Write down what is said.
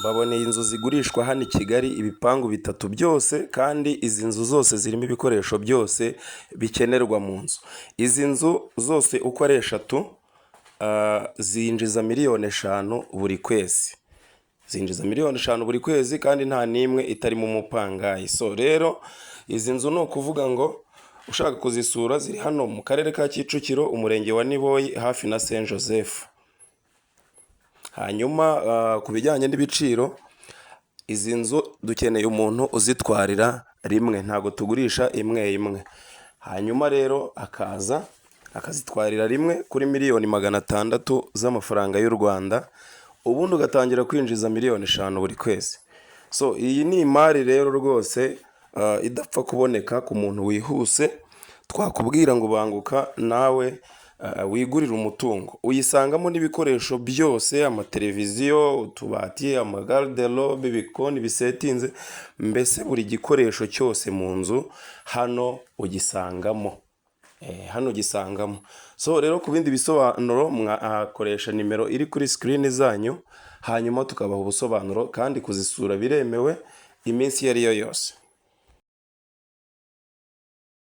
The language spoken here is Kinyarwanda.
Baboneye inzu zigurishwa hano i Kigali, ibipangu bitatu byose, kandi izi nzu zose zirimo ibikoresho byose bikenerwa mu nzu. Izi nzu zose uko ari eshatu zinjiza miliyoni 5 buri kwezi. Zinjiza miliyoni 5 buri kwezi, kandi nta n'imwe itarimo umupangayi. So rero izi nzu ni ukuvuga ngo ushaka kuzisura ziri hano mu karere ka Kicukiro, umurenge wa Niboyi, hafi na Saint Joseph. Hanyuma ku bijyanye n'ibiciro, izi nzu dukeneye umuntu uzitwarira rimwe, ntago tugurisha imwe imwe. Hanyuma rero akaza akazitwarira rimwe kuri miliyoni 600 z'amafaranga y'u Rwanda, ubundi ugatangira kwinjiza miliyoni 5 buri kwezi. So iyi ni imari rero rwose idapfa kuboneka ku muntu wihuse. Twakubwira ngo banguka nawe wigurira umutungo. Uyisangamo n'ibikoresho byose, amateleviziyo, utubati, amagarderobe, ibikoni bisetinze, mbese buri gikoresho cyose mu nzu hano ugisangamo. So rero ku bindi bisobanuro mwakoresha nimero iri kuri screen zanyu, hanyuma tukabaha ubusobanuro, kandi kuzisura biremewe iminsi iyo ari yo yose.